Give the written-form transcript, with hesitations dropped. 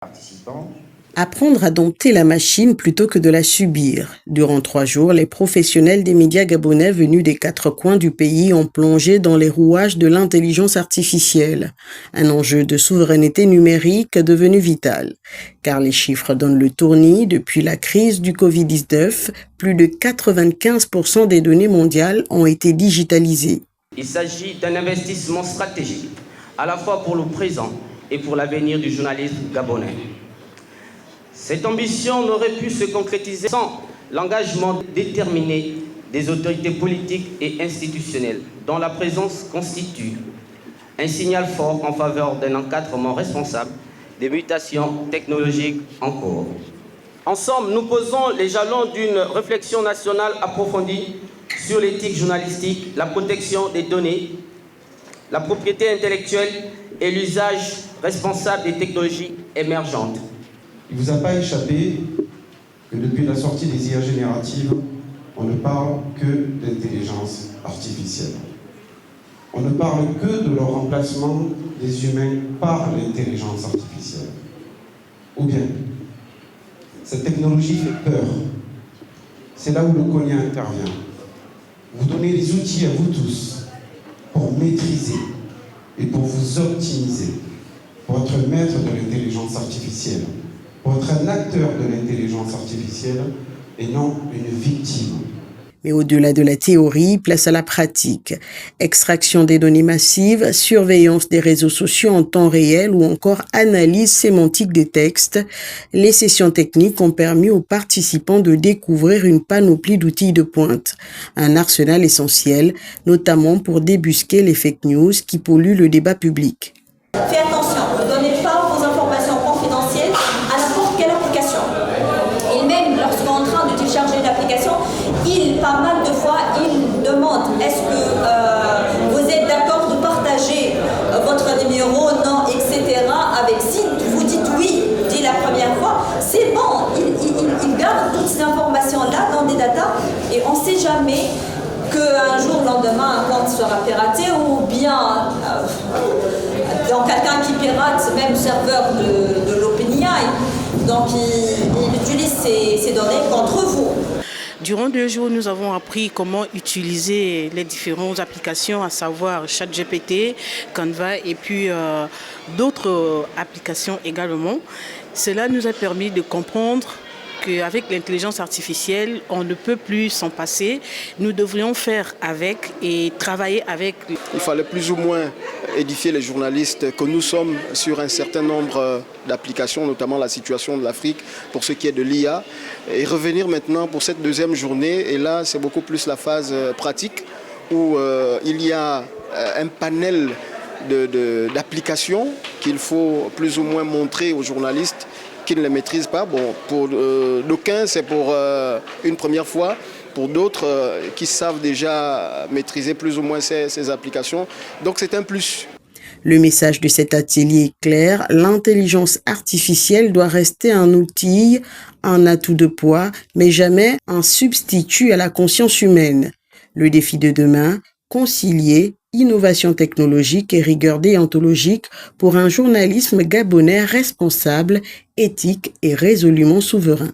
Participants. Apprendre à dompter la machine plutôt que de la subir. Durant 3 jours, les professionnels des médias gabonais venus des 4 coins du pays ont plongé dans les rouages de l'intelligence artificielle. Un enjeu de souveraineté numérique devenu vital. Car les chiffres donnent le tournis. Depuis la crise du Covid-19, plus de 95% des données mondiales ont été digitalisées. Il s'agit d'un investissement stratégique, à la fois pour le présent et pour l'avenir du journalisme gabonais. Cette ambition n'aurait pu se concrétiser sans l'engagement déterminé des autorités politiques et institutionnelles, dont la présence constitue un signal fort en faveur d'un encadrement responsable des mutations technologiques en cours. Ensemble, nous posons les jalons d'une réflexion nationale approfondie sur l'éthique journalistique, la protection des données, la propriété intellectuelle et l'usage responsable des technologies émergentes. Il ne vous a pas échappé que depuis la sortie des IA génératives, on ne parle que d'intelligence artificielle. On ne parle que de leur remplacement des humains par l'intelligence artificielle. Ou bien, cette technologie fait peur. C'est là où le Konya intervient. Vous donnez les outils à vous tous pour maîtriser et pour vous optimiser, pour être maître de l'intelligence artificielle, pour être un acteur de l'intelligence artificielle et non une victime. Mais au-delà de la théorie, place à la pratique. Extraction des données massives, surveillance des réseaux sociaux en temps réel ou encore analyse sémantique des textes. Les sessions techniques ont permis aux participants de découvrir une panoplie d'outils de pointe. Un arsenal essentiel, notamment pour débusquer les fake news qui polluent le débat public. Faites attention, ne donnez pas vos informations confidentielles à n'importe quelle application. Et même lorsqu'on est en train de télécharger l'application, pas mal de fois, il demande est-ce que vous êtes d'accord de partager votre numéro, non, etc. Avec si vous dites oui dès la première fois, c'est bon, il garde toutes ces informations-là dans des datas et on ne sait jamais qu'un jour, le lendemain, un compte sera piraté ou bien dans quelqu'un qui pirate même le serveur de l'OpenAI. Donc, il utilise ces données contre vous. Durant 2 jours, nous avons appris comment utiliser les différentes applications, à savoir ChatGPT, Canva et puis d'autres applications également. Cela nous a permis de comprendre qu'avec l'intelligence artificielle, on ne peut plus s'en passer. Nous devrions faire avec et travailler avec. Il fallait plus ou moins édifier les journalistes que nous sommes sur un certain nombre d'applications, notamment la situation de l'Afrique pour ce qui est de l'IA. Et revenir maintenant pour cette 2e journée. Et là, c'est beaucoup plus la phase pratique où il y a un panel d'applications qu'il faut plus ou moins montrer aux journalistes qui ne les maîtrisent pas. Bon, pour d'aucuns, c'est pour une première fois. Pour d'autres qui savent déjà maîtriser plus ou moins ces applications. Donc c'est un plus. Le message de cet atelier est clair, l'intelligence artificielle doit rester un outil, un atout de poids, mais jamais un substitut à la conscience humaine. Le défi de demain, concilier innovation technologique et rigueur déontologique pour un journalisme gabonais responsable, éthique et résolument souverain.